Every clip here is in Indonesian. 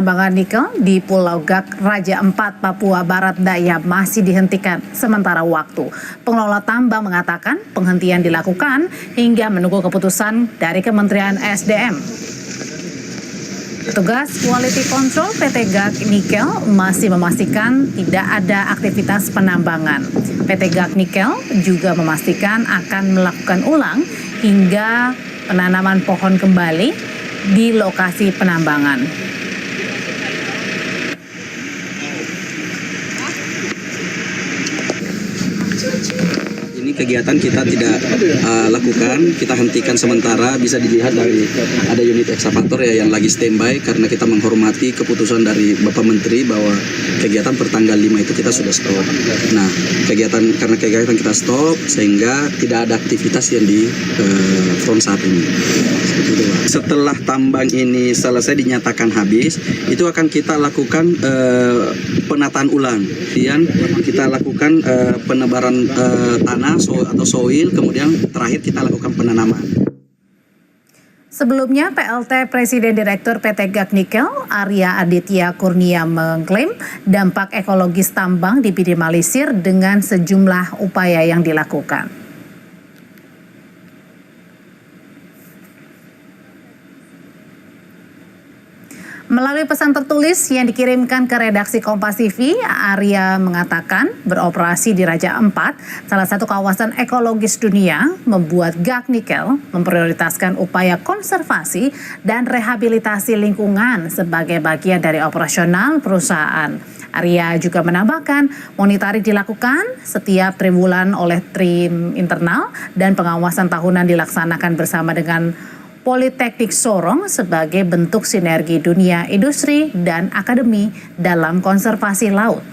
penambangan nikel di Pulau Gak, Raja Ampat, Papua Barat Daya masih dihentikan sementara waktu. Pengelola tambang mengatakan penghentian dilakukan hingga menunggu keputusan dari Kementerian SDM. Petugas Quality Control PT Gak Nikel masih memastikan tidak ada aktivitas penambangan. PT Gak Nikel juga memastikan akan melakukan ulang hingga penanaman pohon kembali di lokasi penambangan. Ini kegiatan kita tidak lakukan, kita hentikan sementara. Bisa dilihat dari ada unit ekskavator ya yang lagi standby karena kita menghormati keputusan dari Bapak Menteri bahwa kegiatan pertanggal 5 itu kita sudah stop. Nah, karena kegiatan kita stop sehingga tidak ada aktivitas yang di front saat ini. Setelah tambang ini selesai dinyatakan habis, itu akan kita lakukan penataan ulang. Kemudian kita lakukan penebaran tanah atau soil, kemudian terakhir kita lakukan penanaman. Sebelumnya, PLT Presiden Direktur PT Gak Nikel, Arya Aditya Kurnia mengklaim dampak ekologis tambang diminimalisir dengan sejumlah upaya yang dilakukan. Melalui pesan tertulis yang dikirimkan ke redaksi Kompas TV, Arya mengatakan beroperasi di Raja Ampat, salah satu kawasan ekologis dunia, membuat Gak Nikel memprioritaskan upaya konservasi dan rehabilitasi lingkungan sebagai bagian dari operasional perusahaan. Arya juga menambahkan monitoring dilakukan setiap triwulan oleh tim internal dan pengawasan tahunan dilaksanakan bersama dengan Politeknik Sorong sebagai bentuk sinergi dunia industri dan akademi dalam konservasi laut.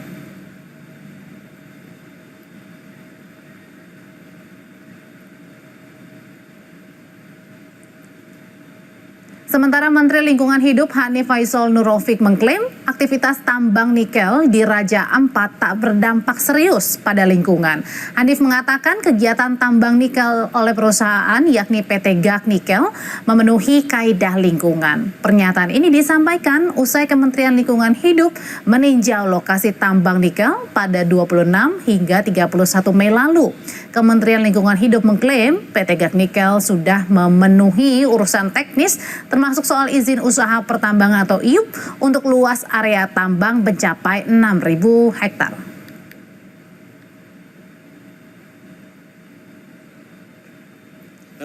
Sementara Menteri Lingkungan Hidup Hanif Faisal Nurrofik mengklaim aktivitas tambang nikel di Raja Ampat tak berdampak serius pada lingkungan. Hanif mengatakan kegiatan tambang nikel oleh perusahaan yakni PT Gak Nikel memenuhi kaidah lingkungan. Pernyataan ini disampaikan usai Kementerian Lingkungan Hidup meninjau lokasi tambang nikel pada 26 hingga 31 Mei lalu. Kementerian Lingkungan Hidup mengklaim PT Gak Nikel sudah memenuhi urusan teknis termasuk soal izin usaha pertambangan atau IUP untuk luas area tambang mencapai 6.000 hektar.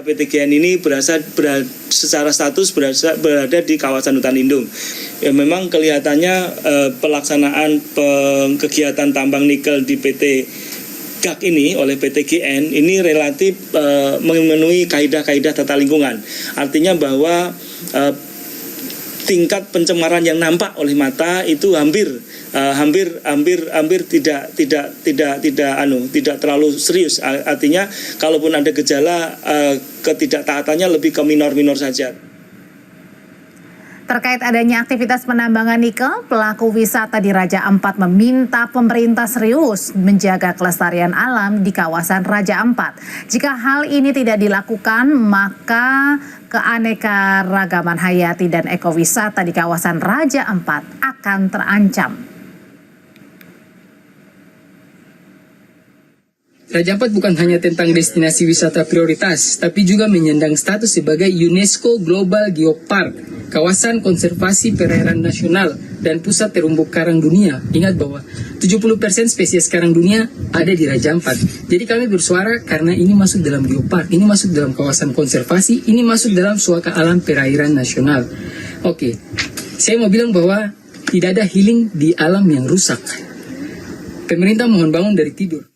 PT GN ini secara status berada di kawasan hutan lindung. Ya, memang kelihatannya pelaksanaan kegiatan tambang nikel di PT Gak ini oleh PT GN ini relatif memenuhi kaidah-kaidah tata lingkungan. Artinya bahwa tingkat pencemaran yang nampak oleh mata itu hampir tidak terlalu serius. Artinya kalaupun ada gejala ketidaktaatannya lebih ke minor-minor saja. Terkait adanya aktivitas penambangan nikel, pelaku wisata di Raja Ampat meminta pemerintah serius menjaga kelestarian alam di kawasan Raja Ampat. Jika hal ini tidak dilakukan, maka keanekaragaman hayati dan ekowisata di kawasan Raja Ampat akan terancam. Raja Ampat bukan hanya tentang destinasi wisata prioritas, tapi juga menyandang status sebagai UNESCO Global Geopark, kawasan konservasi perairan nasional, dan pusat terumbu karang dunia. Ingat bahwa 70% spesies karang dunia ada di Raja Ampat. Jadi kami bersuara karena ini masuk dalam geopark, ini masuk dalam kawasan konservasi, ini masuk dalam suaka alam perairan nasional. Oke, saya mau bilang bahwa tidak ada healing di alam yang rusak. Pemerintah mohon bangun dari tidur.